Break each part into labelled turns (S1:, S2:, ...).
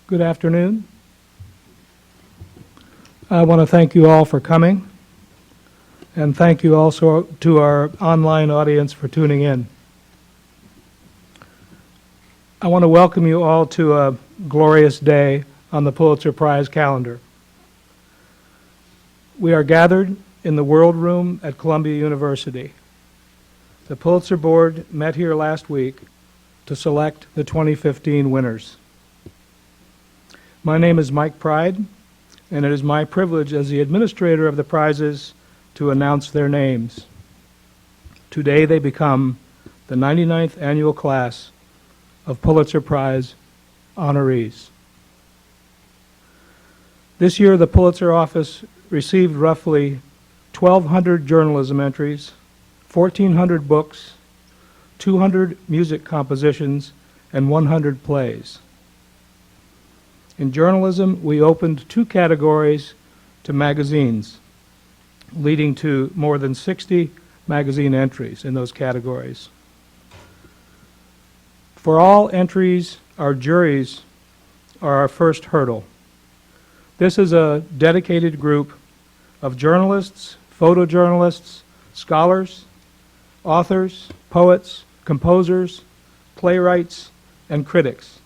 S1: Good afternoon. I want to thank you all for coming, and thank you also to our online audience for tuning in. I want to welcome you all to a glorious day on the Pulitzer Prize calendar. We are gathered in the World Room at Columbia University. The Pulitzer Board met here last week to select the 2015 winners. My name is Mike Pride, and it is my privilege as the administrator of the prizes to announce their names. Today they become the 99th annual class of Pulitzer Prize honorees. This year the Pulitzer Office received roughly 1,200 journalism entries, 1,400 books, 200 music compositions, and 100 plays. In journalism, we opened 2 categories to magazines, leading to more than 60 magazine entries in those categories. For all entries, our juries are our first hurdle. This is a dedicated group of journalists, photojournalists, scholars, authors, poets, composers, playwrights, and critics,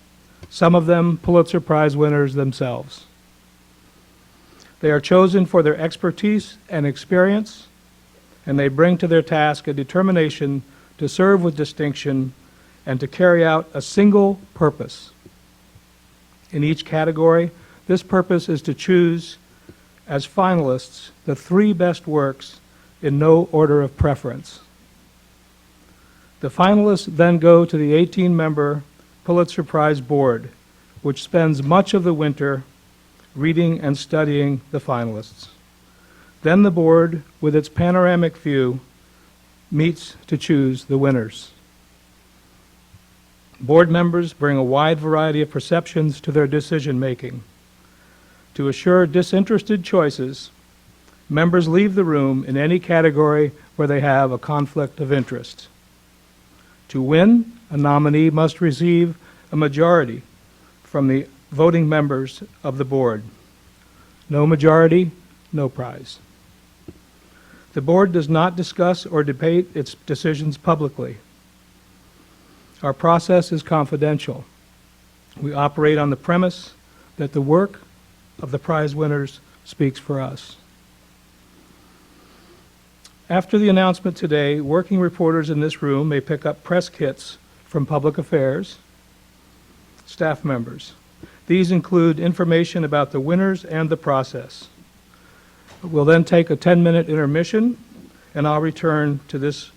S1: some of them Pulitzer Prize winners themselves. They are chosen for their expertise and experience, and they bring to their task a determination to serve with distinction and to carry out a single purpose. In each category, this purpose is to choose as finalists the 3 best works in no order of preference. The finalists then go to the 18-member Pulitzer Prize Board, which spends much of the winter reading and studying the finalists. Then the board, with its panoramic view, meets to choose the winners. Board members bring a wide variety of perceptions to their decision-making. To assure disinterested choices, members leave the room in any category where they have a conflict of interest. To win, a nominee must receive a majority from the voting members of the board. No majority, no prize. The board does not discuss or debate its decisions publicly. Our process is confidential. We operate on the premise that the work of the prize winners speaks for us. After the announcement today, working reporters in this room may pick up press kits from public affairs staff members. These include information about the winners and the process. We'll then take a 10-minute intermission, and I'll return to this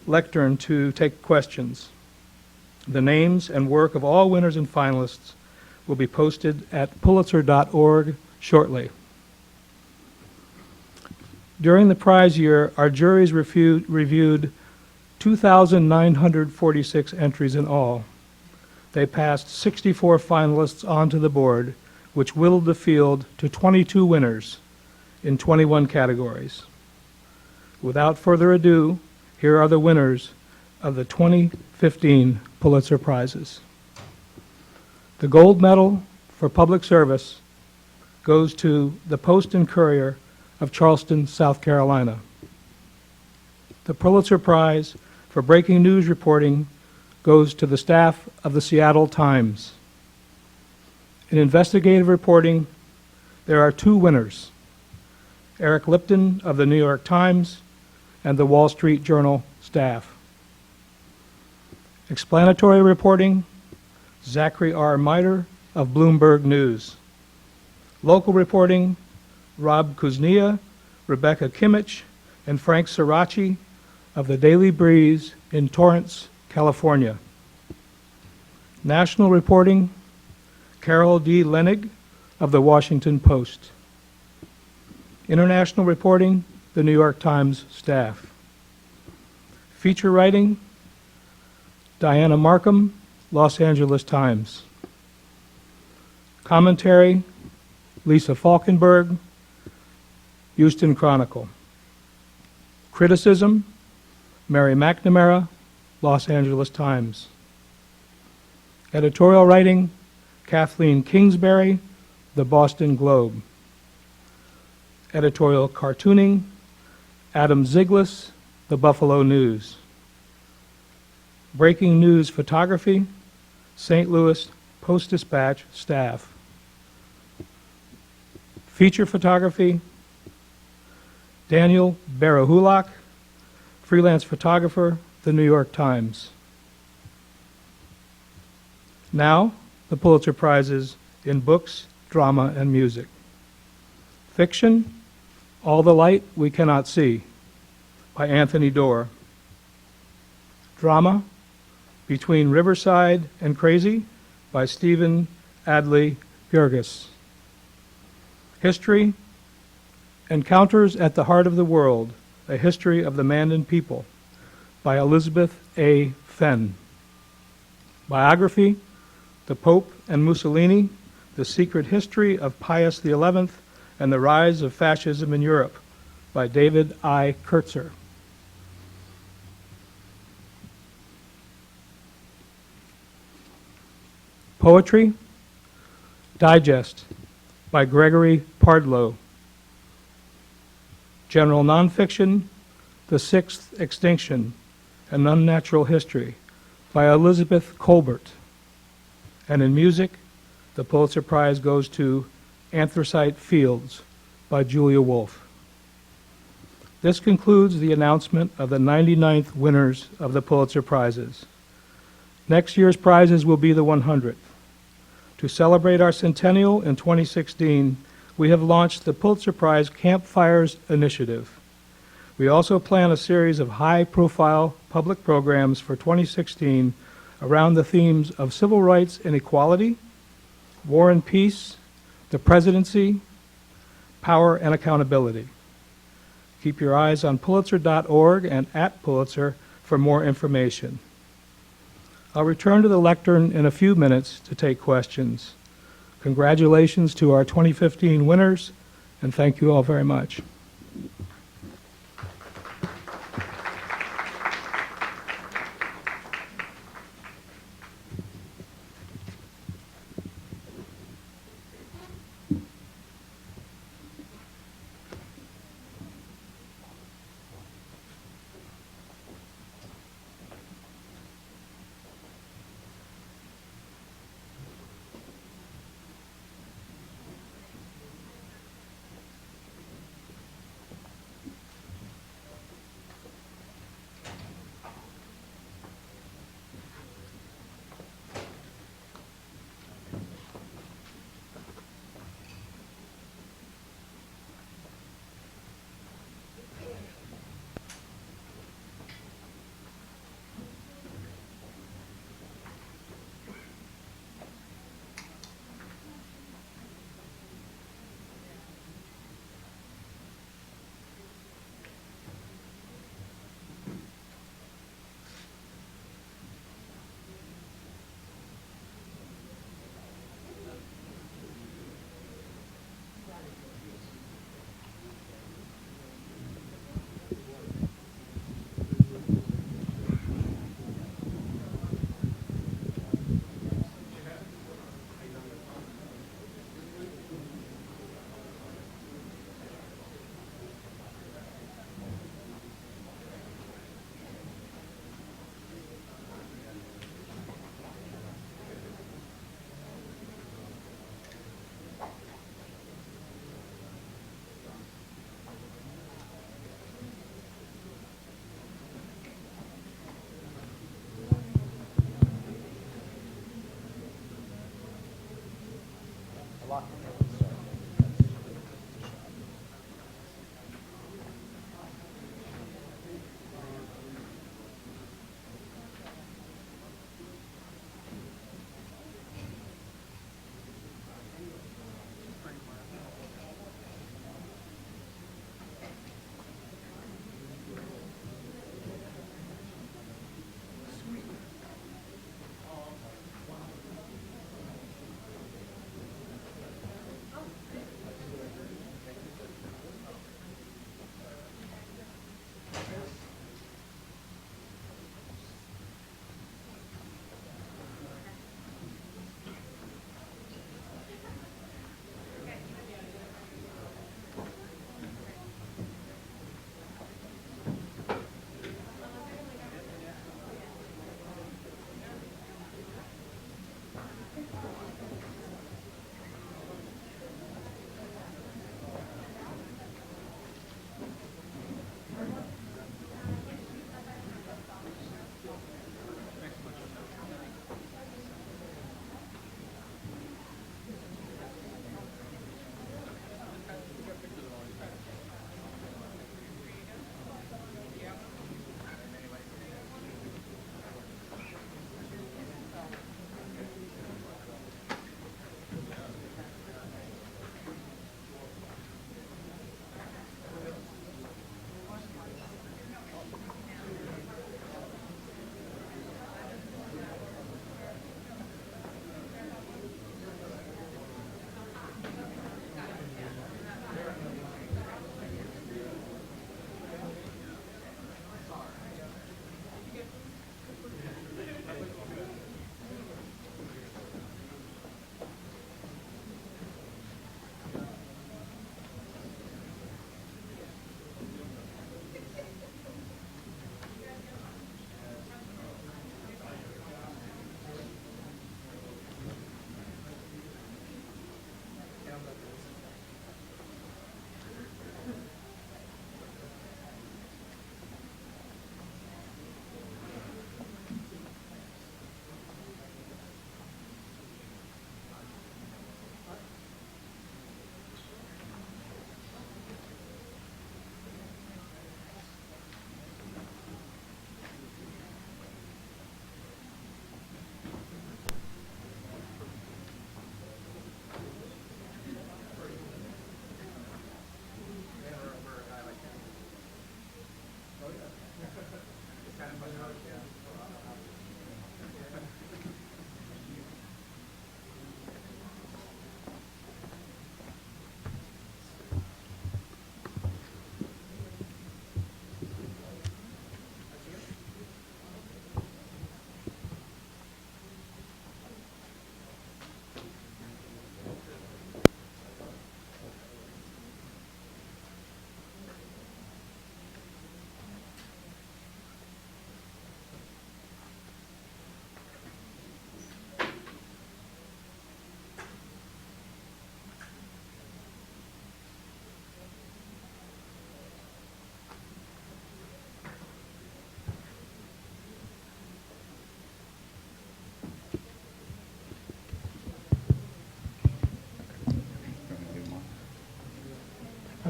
S1: lectern to take questions. The names and work of all winners and finalists will be posted at pulitzer.org shortly. During the prize year, our juries reviewed 2,946 entries in all. They passed 64 finalists onto the board, which whittled the field to 22 winners in 21 categories. Without further ado, here are the winners of the 2015 Pulitzer Prizes. The gold medal for public service goes to the Post and Courier of Charleston, South Carolina. The Pulitzer Prize for breaking news reporting goes to the staff of the Seattle Times. In investigative reporting, there are 2 winners, Eric Lipton of the New York Times and the Wall Street Journal staff. Explanatory reporting, Zachary R. Miter of Bloomberg News. Local reporting, Rob Kuznia, Rebecca Kimmich, and Frank Sirachi of the Daily Breeze in Torrance, California. National reporting, Carol D. Lenig of the Washington Post. International reporting, the New York Times staff. Feature writing, Diana Markham, Los Angeles Times. Commentary, Lisa Falkenberg, Houston Chronicle. Criticism, Mary McNamara, Los Angeles Times. Editorial writing, Kathleen Kingsbury, The Boston Globe. Editorial cartooning, Adam Ziglis, The Buffalo News. Breaking news photography, St. Louis Post-Dispatch staff. Feature photography, Daniel Barahulak, freelance photographer, The New York Times. Now, the Pulitzer Prizes in books, drama, and music. Fiction, All the Light We Cannot See, by Anthony Doerr. Drama, Between Riverside and Crazy, by Stephen Adley Bjerges. History, Encounters at the Heart of the World, A History of the Mandan People, by Elizabeth A. Fenn. Biography, The Pope and Mussolini, The Secret History of Pius XI and the Rise of Fascism in Europe, by David I. Kurtzer. Poetry, Digest, by Gregory Pardlow. General Nonfiction, The Sixth Extinction, An Unnatural History, by Elizabeth Colbert. And in music, the Pulitzer Prize goes to Anthracite Fields, by Julia Wolfe. This concludes the announcement of the 99th winners of the Pulitzer Prizes. Next year's prizes will be the 100th. To celebrate our centennial in 2016, we have launched the Pulitzer Prize Campfires Initiative. We also plan a series of high-profile public programs for 2016 around the themes of civil rights and equality, war and peace, the presidency, power and accountability. Keep your eyes on Pulitzer.org and at Pulitzer for more information. I'll return to the lectern in a few minutes to take questions. Congratulations to our 2015 winners, and thank you all very much.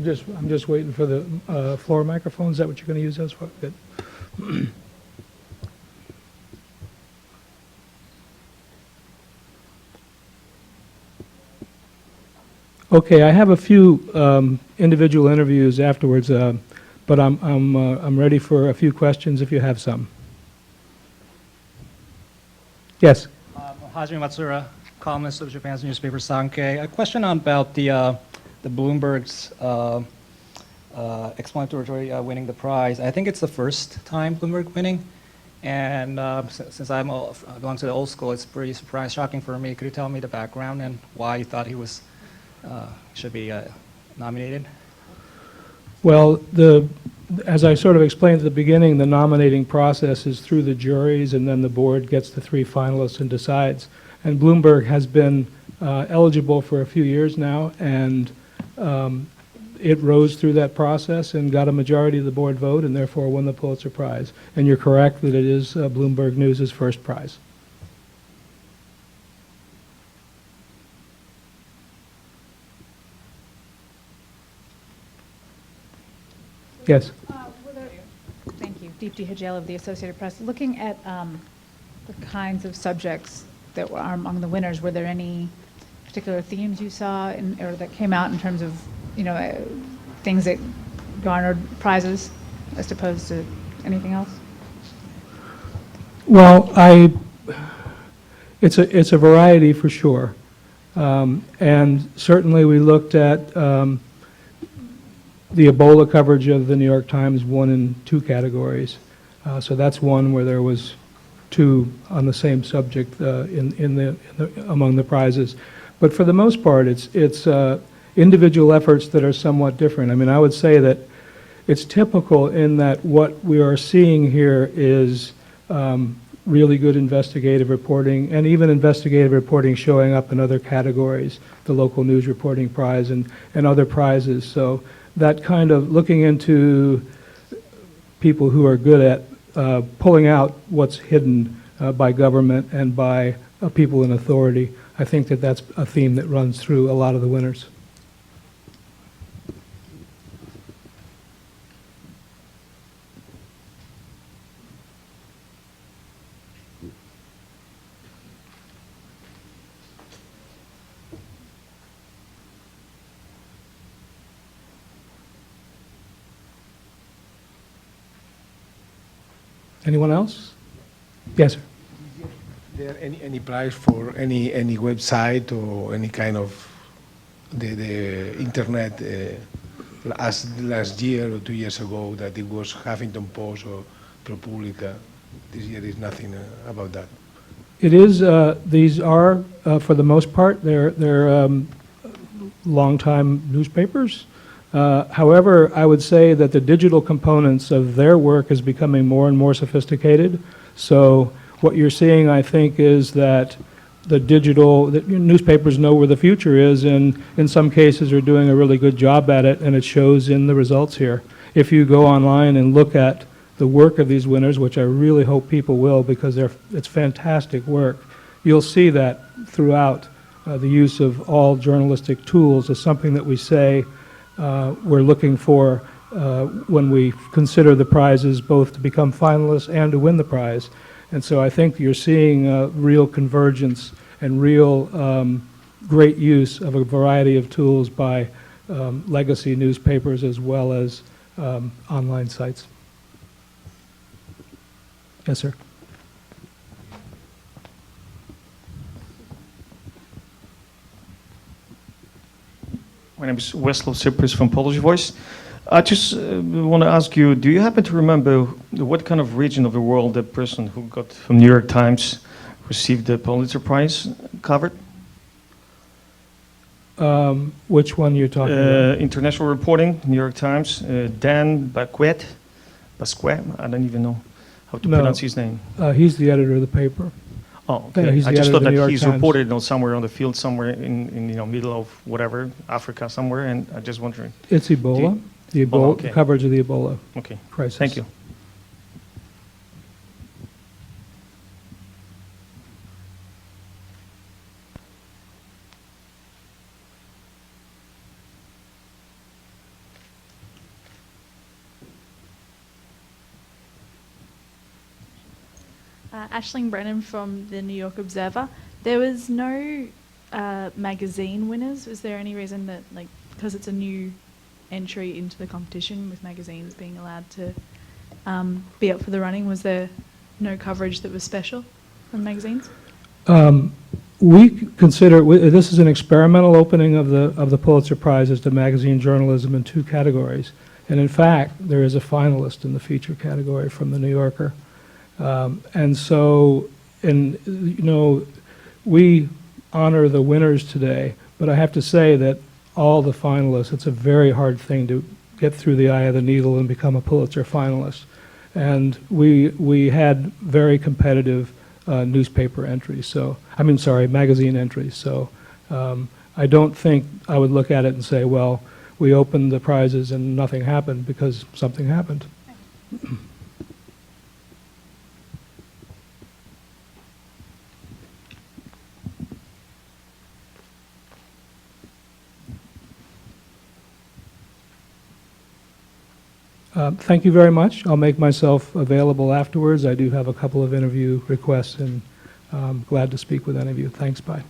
S1: I'm just waiting for the floor microphone. Is that what you're going to use those for? Good. Okay, I have a few individual interviews afterwards, but I'm ready for a few questions if you have some. Yes.
S2: Hajime Matsura, columnist of Japan's newspaper Sankei. A question about the Bloomberg's explanatory winning the prize. I think it's the first time Bloomberg winning, and since I belong to the old school, it's pretty shocking for me. Could you tell me the background and why you thought he was should be nominated?
S1: Well, as I sort of explained at the beginning, the nominating process is through the juries, and then the board gets the 3 finalists and decides. And Bloomberg has been eligible for a few years now, and it rose through that process and got a majority of the board vote, and therefore won the Pulitzer Prize. And you're correct that it is Bloomberg News' first prize. Yes.
S3: Thank you. Deepti Hajel of the Associated Press. Looking at the kinds of subjects that were among the winners, were there any particular themes you saw or that came out in terms of, things that garnered prizes as opposed to anything else?
S1: Well, it's a variety for sure. And certainly we looked at the Ebola coverage of the New York Times won in 2 categories. So that's one where there was 2 on the same subject among the prizes. But for the most part, it's individual efforts that are somewhat different. I mean, I would say that it's typical in that what we are seeing here is really good investigative reporting, and even investigative reporting showing up in other categories, the local news reporting prize and other prizes. So that kind of looking into people who are good at pulling out what's hidden by government and by people in authority, I think that that's a theme that runs through a lot of the winners. Anyone else? Yes, sir.
S4: Is there any price for any website or any kind of the internet as last year or 2 years ago that it was Huffington Post or ProPublica? This year is nothing about that.
S1: It is. These are, for the most part, they're long-time newspapers. However, I would say that the digital components of their work is becoming more and more sophisticated. So what you're seeing, I think, is that that newspapers know where the future is, and in some cases are doing a really good job at it, and it shows in the results here. If you go online and look at the work of these winners, which I really hope people will because it's fantastic work, you'll see that throughout the use of all journalistic tools is something that we say we're looking for when we consider the prizes, both to become finalists and to win the prize. And so I think you're seeing real convergence and real great use of a variety of tools by legacy newspapers as well as online sites. Yes, sir.
S5: My name is Weslow Cyprus from Polish Voice. I just want to ask you, do you happen to remember what kind of region of the world the person who got from New York Times received the Pulitzer Prize covered?
S1: Which one you're talking about?
S5: International Reporting, New York Times, Dan Basquet, I don't even know how to pronounce his name.
S1: He's the editor of the paper.
S5: Oh, okay.
S1: He's
S5: I
S1: the
S5: just
S1: editor
S5: thought
S1: of the New
S5: that
S1: York
S5: he's
S1: Times.
S5: reported somewhere on the field, somewhere in middle of whatever, Africa somewhere, and I'm just wondering.
S1: It's Ebola. The Ebola,
S5: okay.
S1: coverage of the Ebola
S5: Okay,
S1: crisis.
S5: thank you.
S6: Aisling Brennan from the New York Observer. There was no magazine winners. Was there any reason that, like, because it's a new entry into the competition with magazines being allowed to be up for the running, was there no coverage that was special from magazines?
S1: We consider, this is an experimental opening of the Pulitzer Prizes to magazine journalism in 2 categories. And in fact, there is a finalist in the feature category from the New Yorker. And so, we honor the winners today, but I have to say that all the finalists, it's a very hard thing to get through the eye of the needle and become a Pulitzer finalist. And we had very competitive newspaper entries, magazine entries. So I don't think I would look at it and say, well, we opened the prizes and nothing happened, because something happened. Thank you very much. I'll make myself available afterwards. I do have a couple of interview requests, and glad to speak with any of you. Thanks, bye.